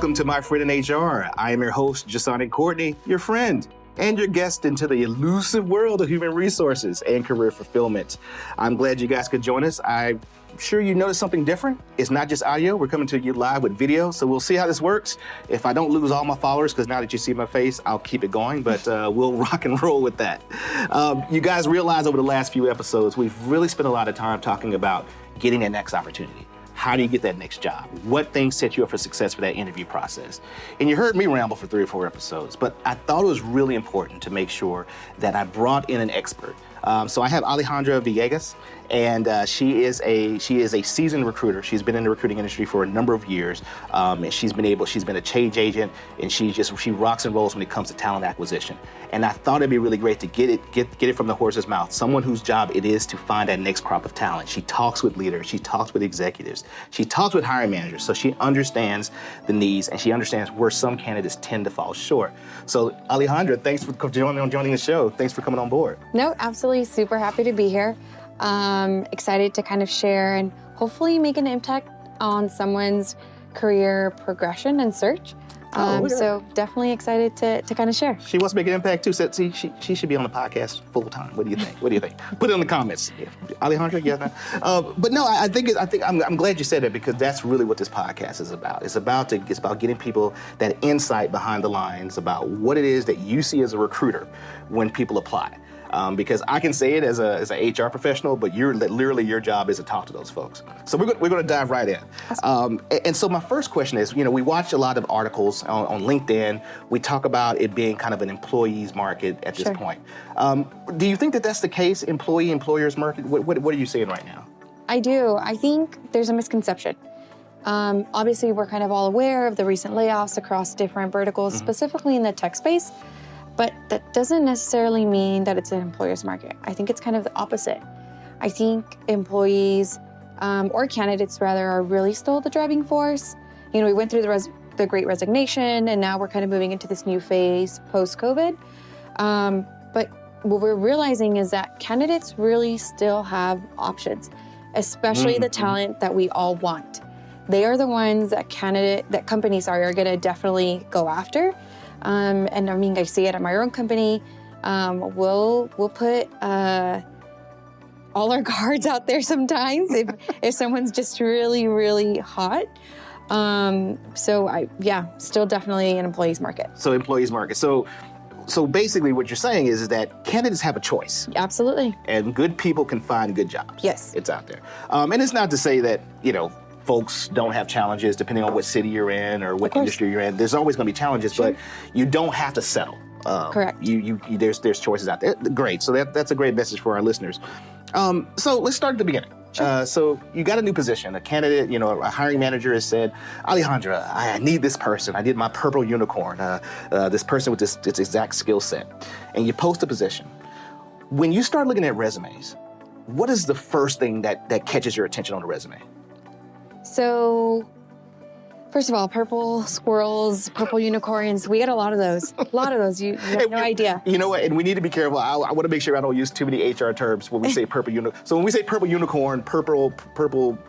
Welcome to My Friend in HR. I am your host, Jasonic Courtney, your friend and your guest into the elusive world of human resources and career fulfillment. I'm glad you guys could join us. I'm sure you noticed something different. It's not just audio. We're coming to you live with video, so we'll see how this works. If I don't lose all my followers, because now that you see my face, I'll keep it going, but we'll rock and roll with that. You guys realize over the last few episodes, we've really spent a lot of time talking about getting that next opportunity. How do you get that next job? What things set you up for success for that interview process? And you heard me ramble for 3 or 4 episodes, but I thought it was really important to make sure that I brought in an expert. So I have Alejandra Villegas, and she is a seasoned recruiter. She's been in the recruiting industry for a number of years, and she's been a change agent, and she rocks and rolls when it comes to talent acquisition. And I thought it'd be really great to get it from the horse's mouth. Someone whose job it is to find that next crop of talent. She talks with leaders, she talks with executives, she talks with hiring managers, so she understands the needs and she understands where some candidates tend to fall short. So Alejandra, thanks for joining the show. Thanks for coming on board. No, absolutely. Super happy to be here. Excited to kind of share and hopefully make an impact on someone's career progression and search. So definitely excited to kind of share. She wants to make an impact too. So, see, she should be on the podcast full time. What do you think? Put it in the comments. Alejandra, yeah. But no, I'm glad you said that, because that's really what this podcast is about. It's about getting people that insight behind the lines about what it is that you see as a recruiter when people apply. Because I can say it as an HR professional, but literally your job is to talk to those folks. So we're going to dive right in. And so my first question is, we watch a lot of articles on LinkedIn. We talk about it being kind of an employees market at this point. Do you think that that's the case, employers market? What are you seeing right now? I do. I think there's a misconception. Obviously, we're kind of all aware of the recent layoffs across different verticals, specifically in the tech space. But that doesn't necessarily mean that it's an employer's market. I think it's kind of the opposite. I think employees, or candidates rather, are really still the driving force. We went through the Great Resignation, and now we're kind of moving into this new phase post-COVID. But what we're realizing is that candidates really still have options, especially the talent that we all want. They are the ones that companies are going to definitely go after. And I mean, I see it at my own company. We'll put all our cards out there sometimes if someone's just really, really hot. Still definitely an employees market. So employees market. So basically what you're saying is that candidates have a choice. Absolutely. And good people can find good jobs. Yes. It's out there. And it's not to say that, folks don't have challenges depending on what city you're in or what industry you're in. There's always going to be challenges, but you don't have to settle. Correct. There's choices out there. Great. So that's a great message for our listeners. So let's start at the beginning. So you got a new position. A candidate, a hiring manager has said, Alejandra, I need this person. I need my purple unicorn. This person with this exact skill set. And you post a position. When you start looking at resumes, what is the first thing that catches your attention on the resume? So, first of all, purple squirrels, purple unicorns, we get a lot of those. You have no idea. You know what, and we need to be careful. I want to make sure I don't use too many HR terms when we say purple unicorn. So when we say purple unicorn, purple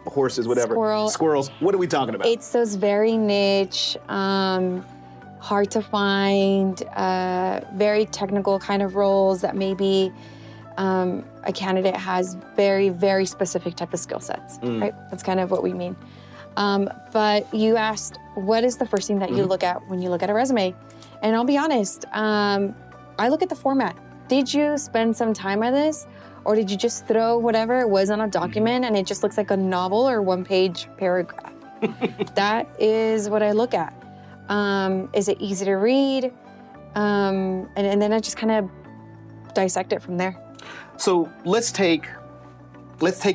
horses, whatever, squirrels, what are we talking about? It's those very niche, hard to find, very technical kind of roles that maybe a candidate has very, very specific type of skill sets, right? That's kind of what we mean. But you asked, what is the first thing that you look at when you look at a resume? And I'll be honest, I look at the format. Did you spend some time on this? Or did you just throw whatever it was on a document and it just looks like a novel or one-page paragraph? That is what I look at. Is it easy to read? And then I just kind of dissect it from there. So let's take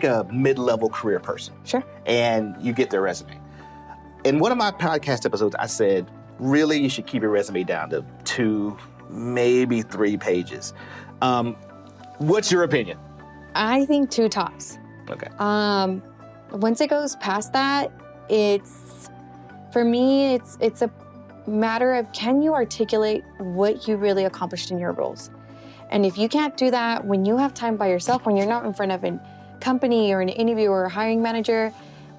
a mid-level career person. Sure. And you get their resume. In one of my podcast episodes, I said, really, you should keep your resume down to 2, maybe 3 pages. What's your opinion? I think 2 tops. Okay. Once it goes past that, for me, it's a matter of, can you articulate what you really accomplished in your roles? And if you can't do that when you have time by yourself, when you're not in front of a company or an interviewer or a hiring manager,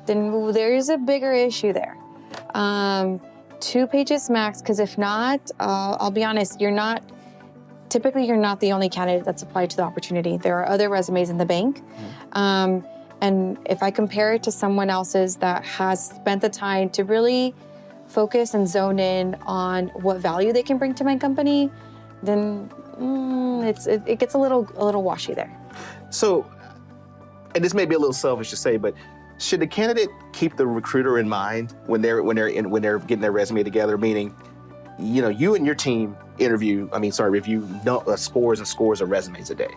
then there is a bigger issue there. 2 pages max, because if not, I'll be honest, typically you're not the only candidate that's applied to the opportunity. There are other resumes in the bank. And if I compare it to someone else's that has spent the time to really focus and zone in on what value they can bring to my company, then it gets a little washy there. So, and this may be a little selfish to say, but should the candidate keep the recruiter in mind when they're getting their resume together? Meaning, you and your team review scores and scores of resumes a day.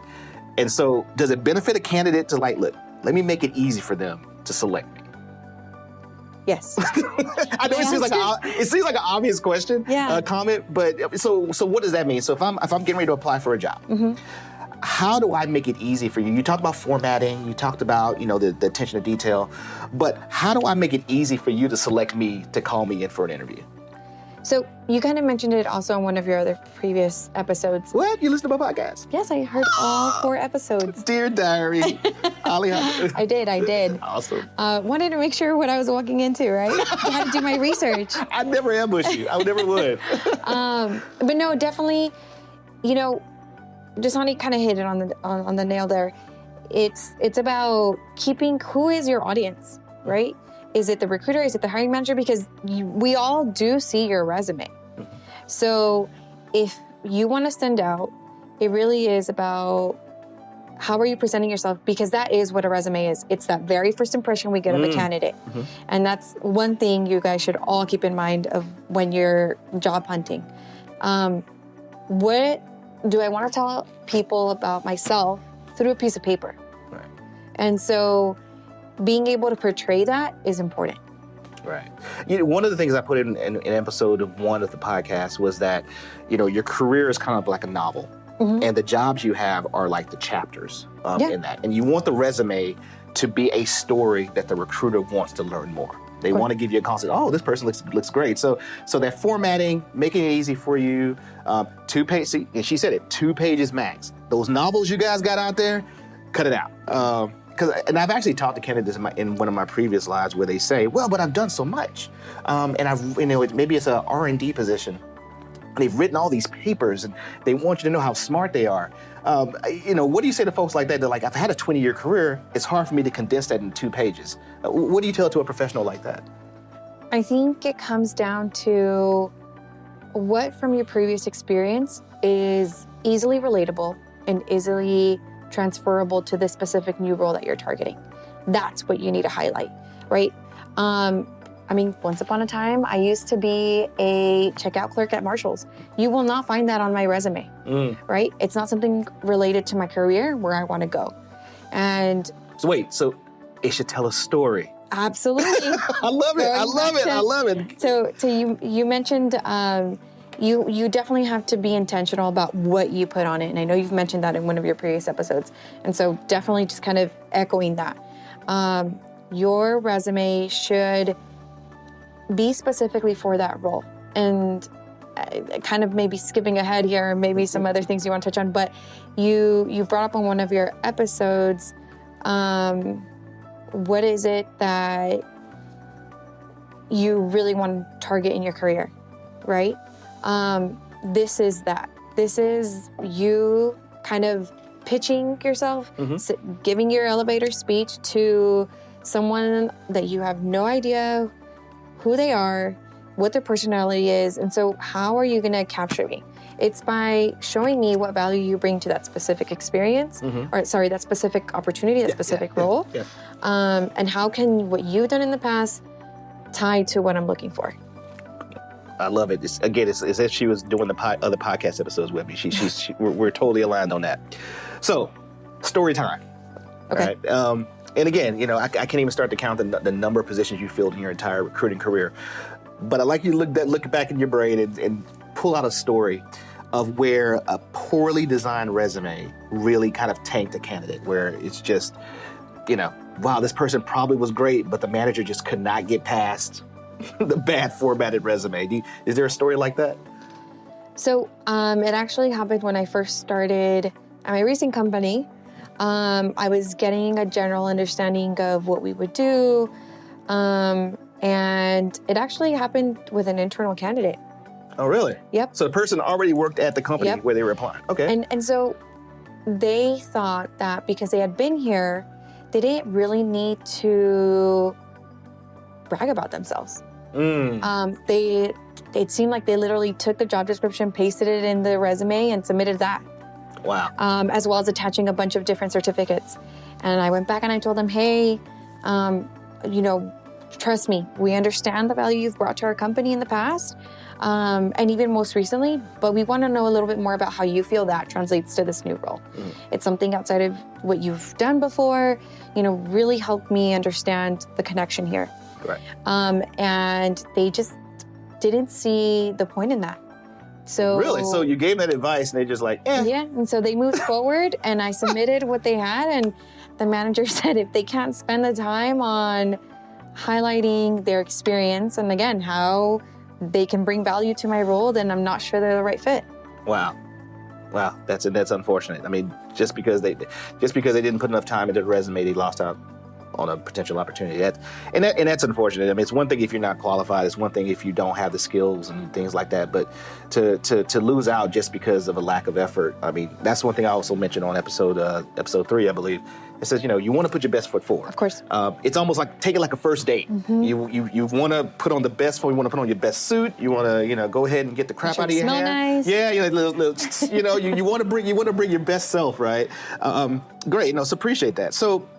And so, does it benefit a candidate to look, let me make it easy for them to select me? Yes. I know it seems like an obvious question, comment, but so what does that mean? So if I'm getting ready to apply for a job, how do I make it easy for you? You talked about formatting, you talked about the attention to detail, but how do I make it easy for you to select me to call me in for an interview? So you kind of mentioned it also in one of your other previous episodes. What? You listen to my podcast? Yes, I heard all 4 episodes. Dear Diary. Alejandra. I did. Awesome. Wanted to make sure what I was walking into, right? I had to do my research. I'd never ambush you. I never would. But no, definitely, Jasani kind of hit it on the nail there. It's about keeping who is your audience, right? Is it the recruiter? Is it the hiring manager? Because we all do see your resume. So if you want to stand out, it really is about how are you presenting yourself? Because that is what a resume is. It's that very first impression we get of a candidate. And that's one thing you guys should all keep in mind of when you're job hunting. What do I want to tell people about myself through a piece of paper? Right. And so being able to portray that is important. Right. One of the things I put in episode 1 of the podcast was that, your career is kind of like a novel. And the jobs you have are like the chapters in that. And you want the resume to be a story that the recruiter wants to learn more. They want to give you a concept. Oh, this person looks great. So that formatting, making it easy for you. 2 pages. And she said it. 2 pages max. Those novels you guys got out there, cut it out. And I've actually talked to candidates in one of my previous lives where they say, "Well, but I've done so much, and I've maybe it's a R&D position, and they've written all these papers, and they want you to know how smart they are." What do you say to folks like that? They're like, "I've had a 20-year career. It's hard for me to condense that in 2 pages." What do you tell to a professional like that? I think it comes down to what from your previous experience is easily relatable and easily transferable to the specific new role that you're targeting. That's what you need to highlight, right? Once upon a time, I used to be a checkout clerk at Marshall's. You will not find that on my resume, right? It's not something related to my career where I want to go. And so it should tell a story. Absolutely. I love it. So you mentioned you definitely have to be intentional about what you put on it. And I know you've mentioned that in one of your previous episodes. And so definitely just kind of echoing that. Your resume should be specifically for that role. And kind of maybe skipping ahead here, maybe some other things you want to touch on, but you brought up on one of your episodes, what is it that you really want to target in your career, right? This is that. This is you kind of pitching yourself, giving your elevator speech to someone that you have no idea who they are, what their personality is, and so how are you going to capture me? It's by showing me what value you bring to that specific experience, that specific opportunity, that specific role, and how can what you've done in the past tie to what I'm looking for. I love it. It's as if she was doing the other podcast episodes with me. We're totally aligned on that. So, story time. Okay. All right? And again, I can't even start to count the number of positions you filled in your entire recruiting career. But I'd like you to look back in your brain and pull out a story of where a poorly designed resume really kind of tanked a candidate, where it's just, wow, this person probably was great, but the manager just could not get past the bad formatted resume. Is there a story like that? So it actually happened when I first started at my recent company. I was getting a general understanding of what we would do. And it actually happened with an internal candidate. Oh, really? Yep. So the person already worked at the company Yep. where they were applying. Okay. And so they thought that because they had been here, they didn't really need to brag about themselves. It seemed like they literally took the job description, pasted it in the resume, and submitted that. Wow. As well as attaching a bunch of different certificates. And I went back and I told them, hey, trust me, we understand the value you've brought to our company in the past, and even most recently, but we want to know a little bit more about how you feel that translates to this new role. It's something outside of what you've done before, really helped me understand the connection here. Right. And they just didn't see the point in that. So really? So you gave that advice and they just like, eh. Yeah, and so they moved forward and I submitted what they had, and the manager said if they can't spend the time on highlighting their experience and again, how they can bring value to my role, then I'm not sure they're the right fit. Wow. That's unfortunate. I mean, just because they didn't put enough time into the resume, they lost out on a potential opportunity. That's unfortunate. I mean, it's one thing if you're not qualified. It's one thing if you don't have the skills and things like that. But to lose out just because of a lack of effort, I mean, that's one thing I also mentioned on episode 3, I believe. It says, you want to put your best foot forward. Of course. It's almost like take it like a first date. You want to put on the best form. You want to put on your best suit. You want to, go ahead and get the crap out of your smell hair. Nice. Yeah, you want to bring your best self, right? Great. So appreciate that. So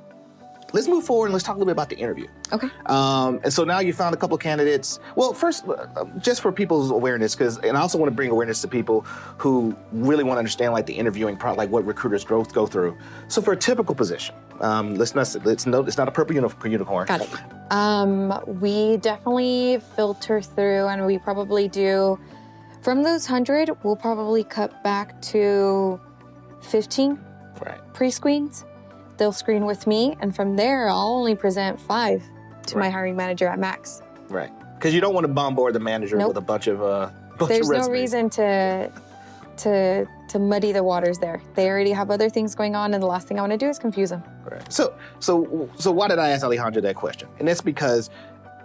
let's move forward and let's talk a little bit about the interview. Okay. And so now you found a couple of candidates. Well, first, just for people's awareness, and I also want to bring awareness to people who really want to understand like the interviewing part, like what recruiters go through. So for a typical position, it's not a purple unicorn. Got it. We definitely filter through, and we probably do, from those 100, we'll probably cut back to 15 pre-screens. They'll screen with me, and from there, I'll only present 5 to my hiring manager at max. Right, because you don't want to bombard the manager with a bunch of There's resumes. no reason to muddy the waters there. They already have other things going on, and the last thing I want to do is confuse them. Right. So why did I ask Alejandra that question? And that's because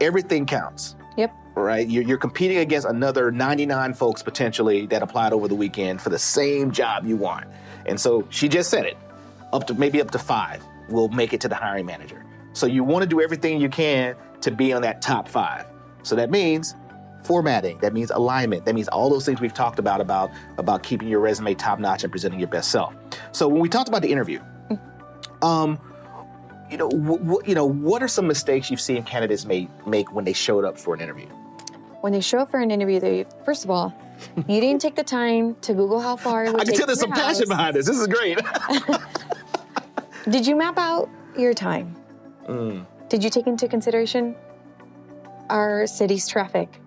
everything counts. Yep. Right? You're competing against another 99 folks potentially that applied over the weekend for the same job you want. And so she just said it. Up to 5 will make it to the hiring manager. So you want to do everything you can to be on that top 5. So that means formatting, that means alignment, that means all those things we've talked about keeping your resume top notch and presenting your best self. So when we talked about the interview, what are some mistakes you've seen candidates make when they showed up for an interview? When they show up for an interview, first of all, you didn't take the time to Google how far it would I can take tell there's from some your passion house. behind this. This is great. Did you map out your time? Did you take into consideration our city's traffic?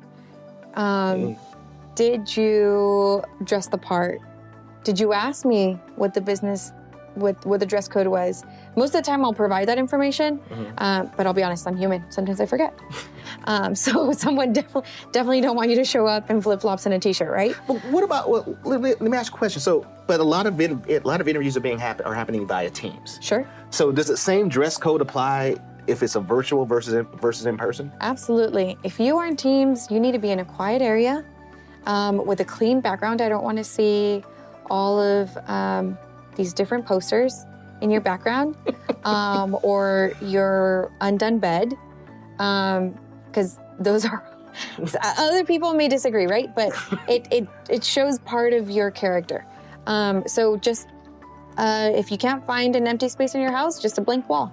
Did you dress the part? Did you ask me what the dress code was? Most of the time I'll provide that information, but I'll be honest, I'm human. Sometimes I forget. So someone definitely don't want you to show up in flip-flops and a t-shirt, right? But what about, let me ask you a question. So, but a lot of interviews are happening via Teams. Sure. So does the same dress code apply if it's a virtual versus in person? Absolutely. If you are in Teams, you need to be in a quiet area with a clean background. I don't want to see all of these different posters in your background or your undone bed, because those are other people may disagree, right? But it shows part of your character. So just if you can't find an empty space in your house, just a blank wall.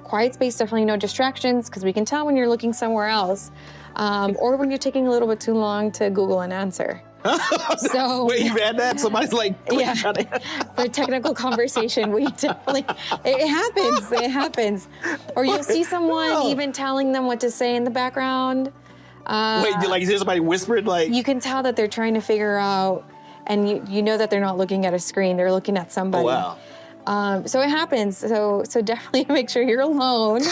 Quiet space, definitely no distractions, because we can tell when you're looking somewhere else, or when you're taking a little bit too long to Google an answer. So wait, you've had that? Somebody's like, yeah, for technical conversation, we definitely, it happens. Or you'll see someone even telling them what to say in the background. Wait, you hear somebody whispering like? You can tell that they're trying to figure out, and you know that they're not looking at a screen, they're looking at somebody. Oh, wow. So it happens. So definitely make sure you're alone.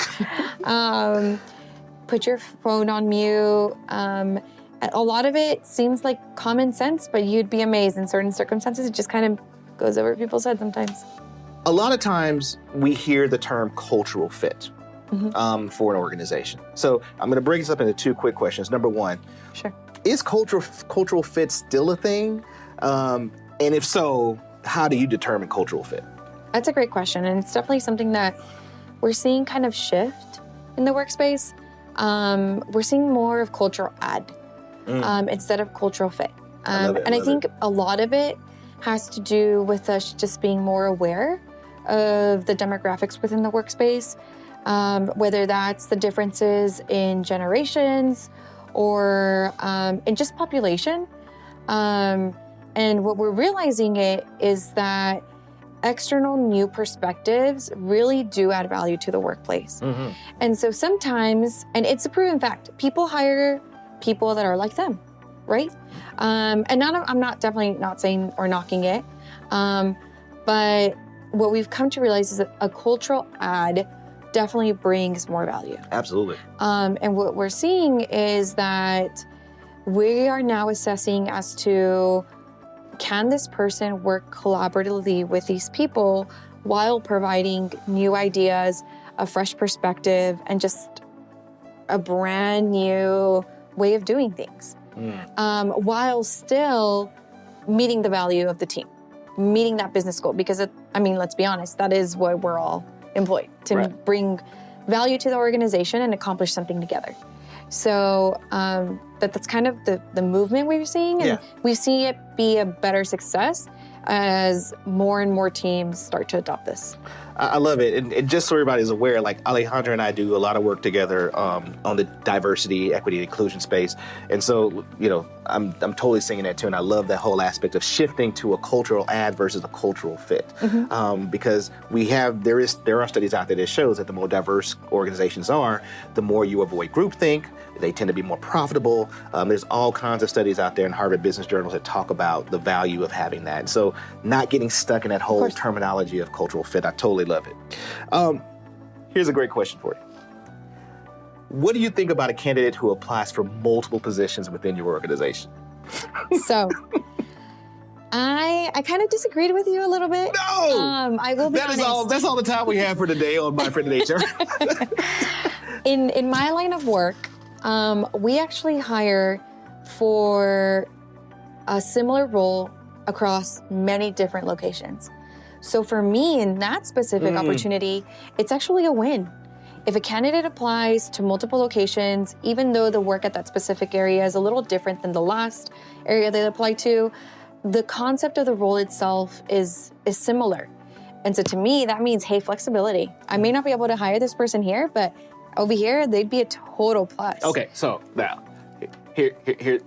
Put your phone on mute. A lot of it seems like common sense, but you'd be amazed in certain circumstances. It just kind of goes over people's heads sometimes. A lot of times we hear the term cultural fit, for an organization. So I'm going to break this up into two quick questions. Number one, Sure. is cultural fit still a thing? And if so, how do you determine cultural fit? That's a great question. And it's definitely something that we're seeing kind of shift in the workspace. We're seeing more of cultural add instead of cultural fit. I think a lot of it has to do with us just being more aware of the demographics within the workspace, whether that's the differences in generations or in just population. And what we're realizing is that external new perspectives really do add value to the workplace. And so sometimes, and it's a proven fact, people hire people that are like them, right? And I'm not definitely not saying or knocking it, but what we've come to realize is that a cultural add definitely brings more value. Absolutely. And what we're seeing is that we are now assessing as to, can this person work collaboratively with these people while providing new ideas, a fresh perspective, and just a brand new way of doing things, while still meeting the value of the team, meeting that business goal. Because, let's be honest, that is what we're all employed, to bring value to the organization and accomplish something together. So that's kind of the movement we're seeing, and we see it be a better success as more and more teams start to adopt this. I love it. And just so everybody's aware, like Alejandra and I do a lot of work together on the diversity, equity, and inclusion space. And so, I'm totally seeing that too. And I love that whole aspect of shifting to a cultural add versus a cultural fit. Because there are studies out there that shows that the more diverse organizations are, the more you avoid groupthink. They tend to be more profitable. There's all kinds of studies out there in Harvard Business Journals that talk about the value of having that. And so not getting stuck in that whole terminology of cultural fit, I totally love it. Here's a great question for you. What do you think about a candidate who applies for multiple positions within your organization? So, I kind of disagreed with you a little bit. No! I will be honest. That's all the time we have for today on My Friend Nature. In my line of work, we actually hire for a similar role across many different locations. So for me, in that specific opportunity, it's actually a win. If a candidate applies to multiple locations, even though the work at that specific area is a little different than the last area they applied to, the concept of the role itself is similar. And so to me, that means, hey, flexibility. I may not be able to hire this person here, but over here, they'd be a total plus. Okay, so now, here,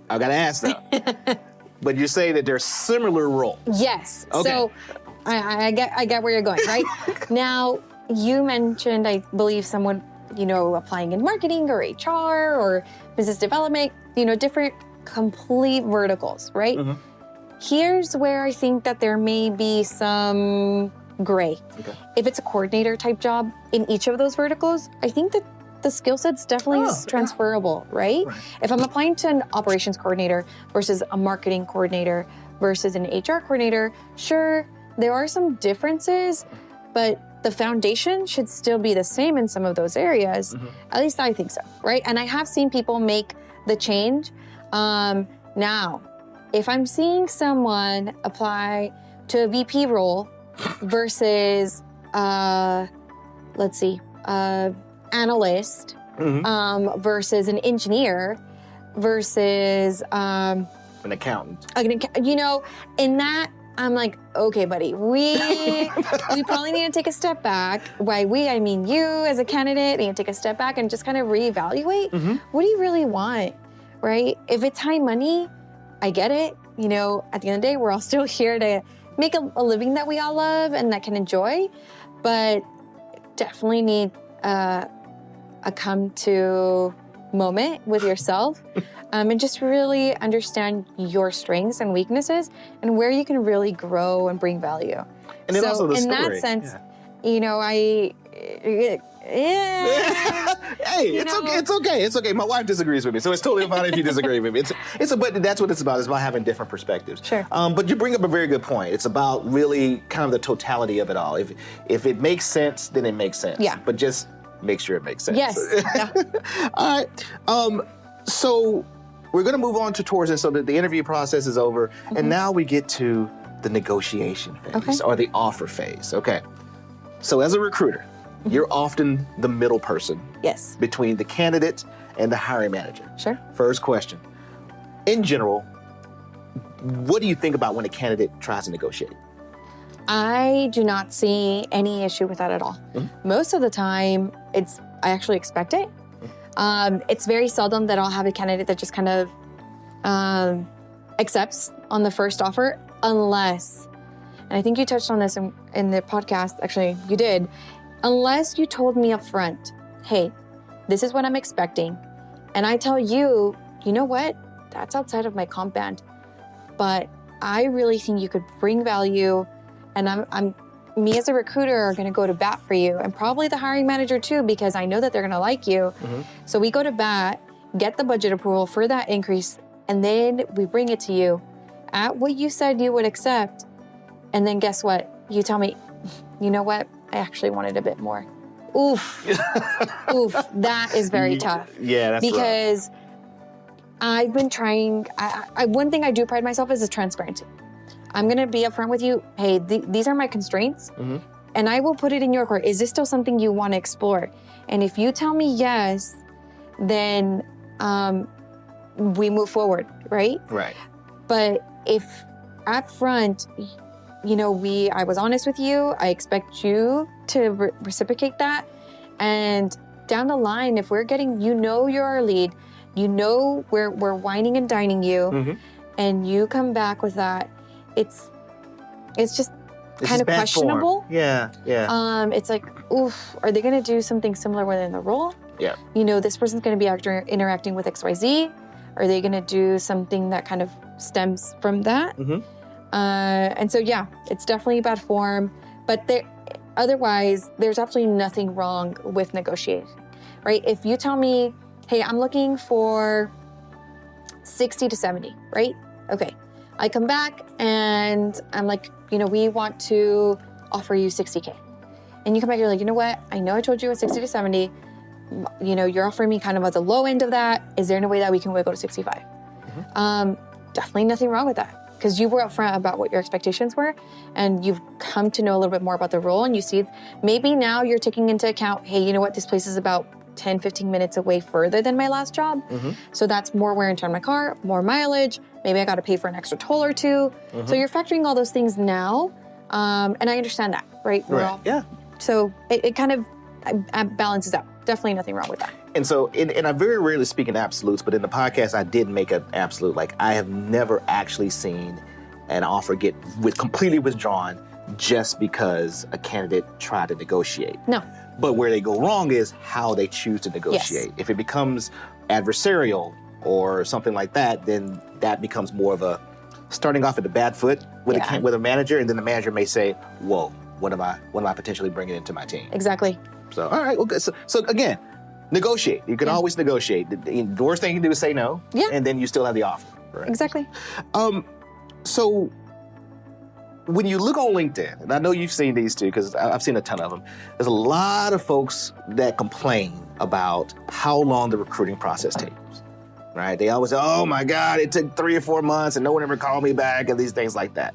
I gotta ask though. But you say that they're similar roles. Yes. Okay. So I get where you're going, right? Now, you mentioned, I believe, someone, applying in marketing or HR or business development, different complete verticals, right? Here's where I think that there may be some gray. Okay. If it's a coordinator type job in each of those verticals, I think that the skill set's definitely transferable, right? If I'm applying to an operations coordinator versus a marketing coordinator versus an HR coordinator, sure, there are some differences, but the foundation should still be the same in some of those areas. At least I think so, right? And I have seen people make the change. Now, if I'm seeing someone apply to a VP role versus, analyst versus an engineer versus an accountant. In that, I'm like, okay, buddy, we probably need to take a step back. By we, I mean you as a candidate need to take a step back and just kind of reevaluate. What do you really want, right? If it's high money, I get it. At the end of the day, we're all still here to make a living that we all love and that can enjoy, but definitely need a come to moment with yourself and just really understand your strengths and weaknesses and where you can really grow and bring value. And then also the in story. that sense, Hey, it's okay. My wife disagrees with me, so it's totally fine if you disagree with me. But that's what it's about. It's about having different perspectives. Sure. But you bring up a very good point. It's about really kind of the totality of it all. If it makes sense, then it makes sense. Yeah. But just make sure it makes sense. Yes. Yeah. All right. So we're going to move on towards it so that the interview process is over. And now we get to the negotiation phase or the offer phase. Okay. So as a recruiter, you're often the middle person Yes. between the candidate and the hiring manager. Sure. First question. In general, what do you think about when a candidate tries to negotiate? I do not see any issue with that at all. Most of the time, I actually expect it. It's very seldom that I'll have a candidate that just kind of accepts on the first offer, unless, and I think you touched on this in the podcast, actually, you did, unless you told me up front, hey, this is what I'm expecting, and I tell you, you know what, that's outside of my comp band, but I really think you could bring value, and me as a recruiter are going to go to bat for you, and probably the hiring manager too, because I know that they're going to like you. So we go to bat, get the budget approval for that increase, and then we bring it to you at what you said you would accept. And then guess what? You tell me, you know what? I actually wanted a bit more. Oof. Oof. That is very tough. Yeah, that's because I've been trying, one thing I do pride myself is transparency. I'm going to be upfront with you. Hey, these are my constraints, and I will put it in your court. Is this still something you want to explore? And if you tell me yes, then we move forward, right? Right. But if at front, I was honest with you, I expect you to reciprocate that. And down the line, if we're getting, you're our lead, we're whining and dining you, and you come back with that, it's just kind of questionable. Form. Yeah. It's like, oof, are they going to do something similar within the role? Yeah. This person's going to be interacting with XYZ. Are they going to do something that kind of stems from that? And so, yeah, it's definitely bad form. But otherwise, there's absolutely nothing wrong with negotiating, right? If you tell me, hey, I'm looking for 60 to 70, right? Okay. I come back and I'm like, we want to offer you 60K. And you come back, you're like, you know what? I know I told you it was 60 to 70. You're offering me kind of at the low end of that. Is there any way that we can wiggle to 65? Definitely nothing wrong with that, because you were upfront about what your expectations were, and you've come to know a little bit more about the role, and you see maybe now you're taking into account, hey, you know what? This place is about 10, 15 minutes away further than my last job. So that's more wear and tear on my car, more mileage. Maybe I got to pay for an extra toll or two. So you're factoring all those things now. And I understand that, right? Yeah. So it kind of balances out. Definitely nothing wrong with that. And so, and I very rarely speak in absolutes, but in the podcast, I did make an absolute. Like, I have never actually seen an offer get completely withdrawn just because a candidate tried to negotiate. No. But where they go wrong is how they choose to negotiate. Yes. If it becomes adversarial or something like that, then that becomes more of a starting off at the bad foot with a manager, and then the manager may say, "Whoa, what am I potentially bringing into my team?" Exactly. So, all right, well, good. So again, negotiate. You can always negotiate. The worst thing you can do is say no, and then you still have the offer. Right? Exactly. So when you look on LinkedIn, and I know you've seen these too, because I've seen a ton of them, there's a lot of folks that complain about how long the recruiting process takes, right? They always say, oh my God, it took 3 or 4 months and no one ever called me back, and these things like that.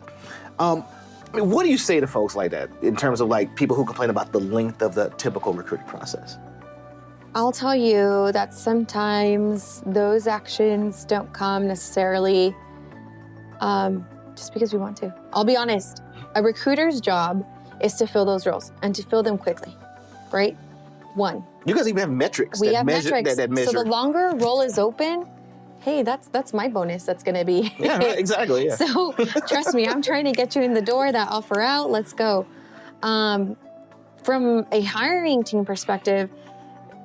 What do you say to folks like that in terms of like people who complain about the length of the typical recruiting process? I'll tell you that sometimes those actions don't come necessarily just because we want to. I'll be honest, a recruiter's job is to fill those roles and to fill them quickly, right? One. You guys even have metrics We that have measure metrics. that measure. So the longer a role is open, hey, that's my bonus that's going to be. Yeah, right, exactly. Yeah. So trust me, I'm trying to get you in the door, that offer out, let's go. From a hiring team perspective,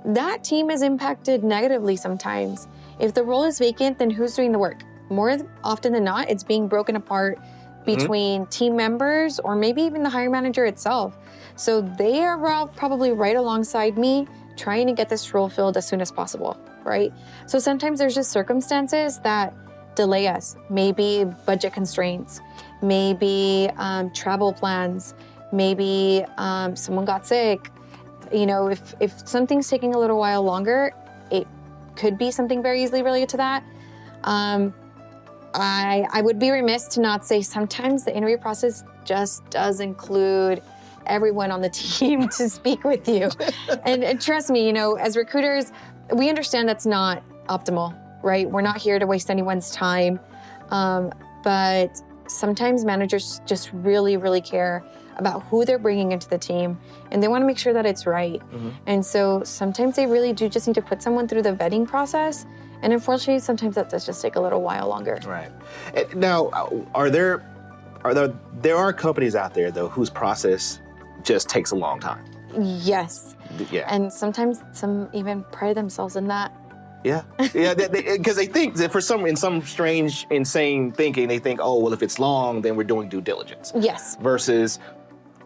that team is impacted negatively sometimes. If the role is vacant, then who's doing the work? More often than not, it's being broken apart between team members or maybe even the hiring manager itself. So they are probably right alongside me trying to get this role filled as soon as possible, right? So sometimes there's just circumstances that delay us. Maybe budget constraints, maybe travel plans, maybe someone got sick, you know, if something's taking a little while longer, it could be something very easily related to that. I would be remiss to not say sometimes the interview process just does include everyone on the team to speak with you. And trust me, you know, as recruiters, we understand that's not optimal, right? We're not here to waste anyone's time. But sometimes managers just really, really care about who they're bringing into the team, and they want to make sure that it's right. Mm-hmm. And so sometimes they really do just need to put someone through the vetting process. And unfortunately, sometimes that does just take a little while longer. Right. Now, there are companies out there though whose process just takes a long time? Yes. Yeah. And sometimes some even pride themselves in that. Yeah, yeah, because they think that in some strange, insane thinking, they think, oh, well, if it's long, then we're doing due diligence. Yes. Versus,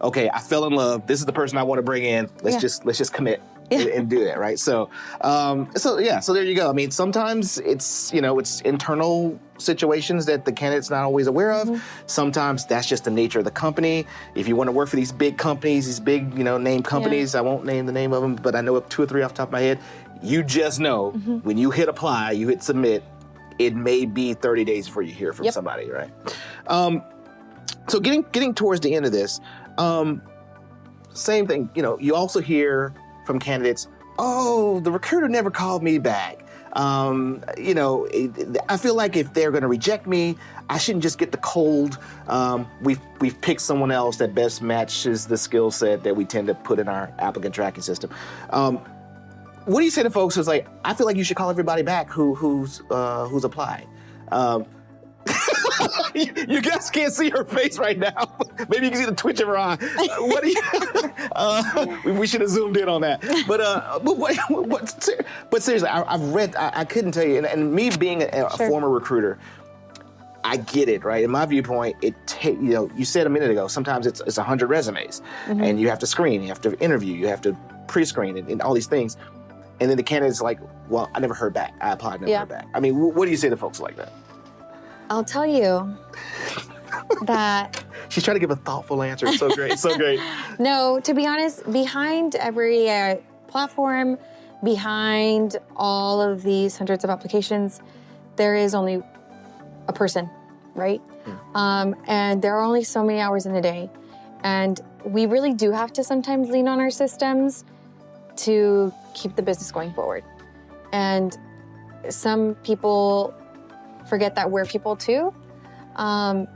okay, I fell in love. This is the person I want to bring in. Let's just commit and do that, right? So there you go. I mean, sometimes it's internal situations that the candidate's not always aware of. Mm-hmm. Sometimes that's just the nature of the company. If you want to work for these big companies, these big, name companies, I won't name the name of them, but I know 2 or 3 off the top of my head. You just know when you hit apply, you hit submit, it may be 30 days before you hear from somebody, right? So getting towards the end of this, same thing, you also hear from candidates, oh, the recruiter never called me back. I feel like if they're going to reject me, I shouldn't just get the cold. We've picked someone else that best matches the skill set that we tend to put in our applicant tracking system. What do you say to folks who's like, I feel like you should call everybody back who's applied? You guys can't see her face right now. Maybe you can see the twitch of her eye. What do you? We should have zoomed in on that. But seriously, I've read. I couldn't tell you. And me being a former recruiter, I get it, right? In my viewpoint, you said a minute ago. Sometimes it's 100 resumes, and you have to screen, you have to interview, you have to pre-screen, and all these things. And then the candidate's like, well, I never heard back. I applied, never heard back. I mean, what do you say to folks like that? I'll tell you that... She's trying to give a thoughtful answer. It's so great, so great. No, to be honest, behind every platform, behind all of these hundreds of applications, there is only a person, right? And there are only so many hours in a day. And we really do have to sometimes lean on our systems to keep the business going forward. And some people forget that we're people too. And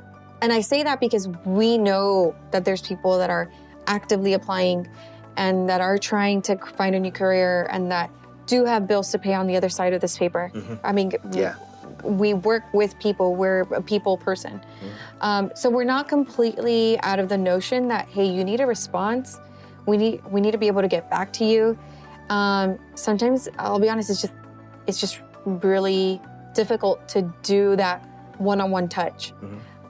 I say that because we know that there's people that are actively applying and that are trying to find a new career and that do have bills to pay on the other side of this paper. I mean, we work with people. We're a people person. So we're not completely out of the notion that, hey, you need a response. We need to be able to get back to you. Sometimes, I'll be honest, it's just really difficult to do that one-on-one touch.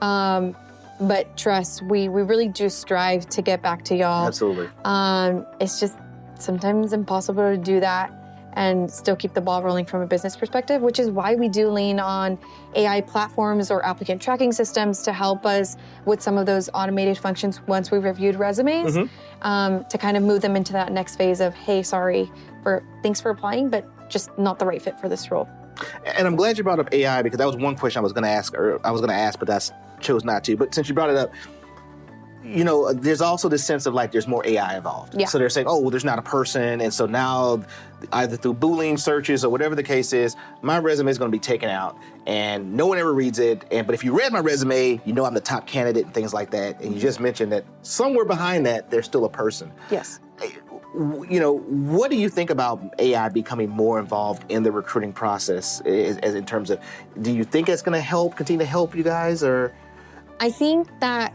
But trust, we really do strive to get back to y'all. Absolutely. It's just sometimes impossible to do that and still keep the ball rolling from a business perspective, which is why we do lean on AI platforms or applicant tracking systems to help us with some of those automated functions once we've reviewed resumes, to kind of move them into that next phase of, hey, thanks for applying, but just not the right fit for this role. And I'm glad you brought up AI because that was one question I was going to ask, but I chose not to. But since you brought it up, there's also this sense of like there's more AI involved. Yeah. So they're saying, oh, well, there's not a person. And so now either through Boolean searches or whatever the case is, my resume is going to be taken out and no one ever reads it. But if you read my resume, I'm the top candidate and things like that. And you just mentioned that somewhere behind that, there's still a person. Yes. What do you think about AI becoming more involved in the recruiting process as in terms of, do you think it's going to continue to help you guys or? I think that,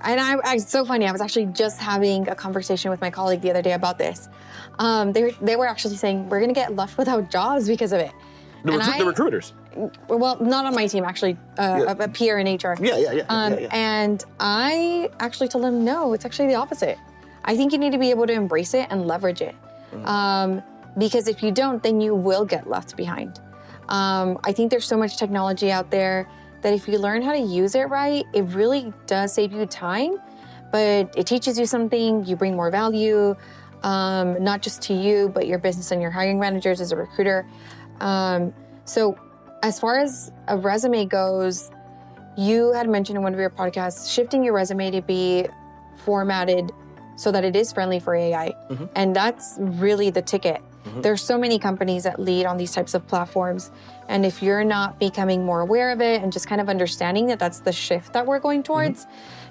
and it's so funny, I was actually just having a conversation with my colleague the other day about this. They were actually saying, we're going to get left without jobs because of it. The recruiters? Well, not on my team, actually, a peer in HR. Yeah. And I actually told them, no, it's actually the opposite. I think you need to be able to embrace it and leverage it. Because if you don't, then you will get left behind. I think there's so much technology out there that if you learn how to use it right, it really does save you time, but it teaches you something, you bring more value. not just to you, but your business and your hiring managers as a recruiter. So as far as a resume goes, you had mentioned in one of your podcasts, shifting your resume to be formatted so that it is friendly for AI. And that's really the ticket. There's so many companies that lead on these types of platforms. And if you're not becoming more aware of it and just kind of understanding that that's the shift that we're going towards,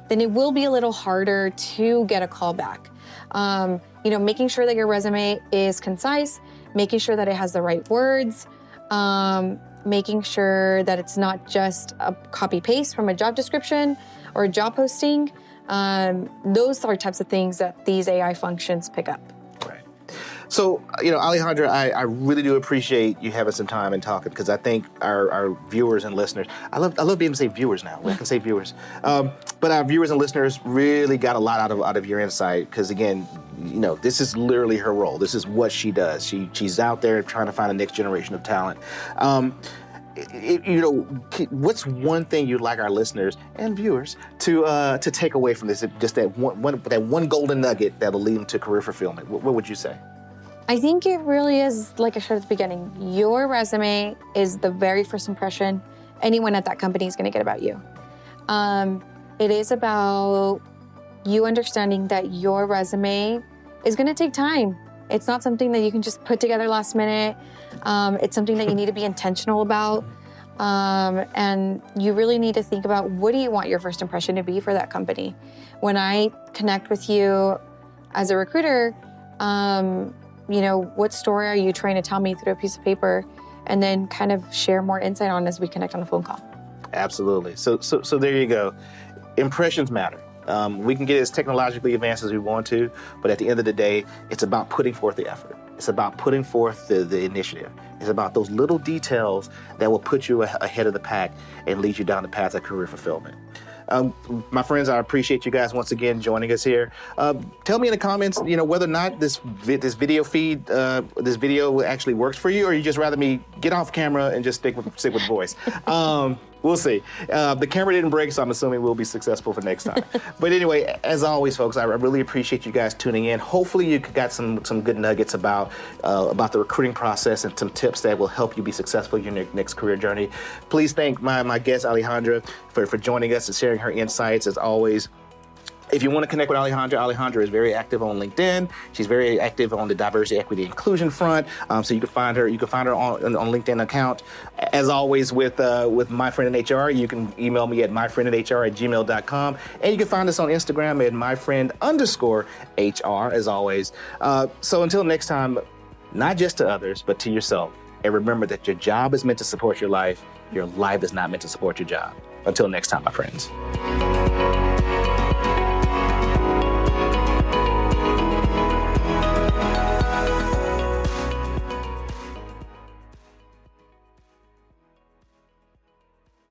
then it will be a little harder to get a call back. Making sure that your resume is concise, making sure that it has the right words, making sure that it's not just a copy paste from a job description or a job posting. Those are types of things that these AI functions pick up. Right. So, Alejandra, I really do appreciate you having some time and talking, because I think our viewers and listeners, I love being able to say viewers now. I can say viewers. But our viewers and listeners really got a lot out of your insight, because again, this is literally her role. This is what she does. She's out there trying to find the next generation of talent. What's one thing you'd like our listeners and viewers to take away from this? Just that one golden nugget that'll lead them to career fulfillment. What would you say? I think it really is, like I said at the beginning, your resume is the very first impression anyone at that company is going to get about you. It is about you understanding that your resume is going to take time. It's not something that you can just put together last minute. It's something that you need to be intentional about. And you really need to think about, what do you want your first impression to be for that company? When I connect with you as a recruiter, what story are you trying to tell me through a piece of paper, and then kind of share more insight on as we connect on a phone call. Absolutely. So there you go. Impressions matter. We can get as technologically advanced as we want to, but at the end of the day, it's about putting forth the effort. It's about putting forth the initiative. It's about those little details that will put you ahead of the pack and lead you down the path of career fulfillment. My friends, I appreciate you guys once again joining us here. Tell me in the comments, whether or not this video feed, this video actually works for you, or you just rather me get off camera and just stick with voice. We'll see. The camera didn't break, so I'm assuming we'll be successful for next time. But anyway, as always, folks, I really appreciate you guys tuning in. Hopefully you got some good nuggets about the recruiting process and some tips that will help you be successful in your next career journey. Please thank my guest, Alejandra, for joining us and sharing her insights, as always. If you want to connect with Alejandra is very active on LinkedIn. She's very active on the diversity, equity, inclusion front. So you can find her. You can find her on LinkedIn account. As always, with My Friend in HR, you can email me at myfriendinhr@gmail.com, and you can find us on Instagram at myfriend_HR. As always. So until next time, not just to others, but to yourself. And remember that your job is meant to support your life. Your life is not meant to support your job. Until next time, my friends.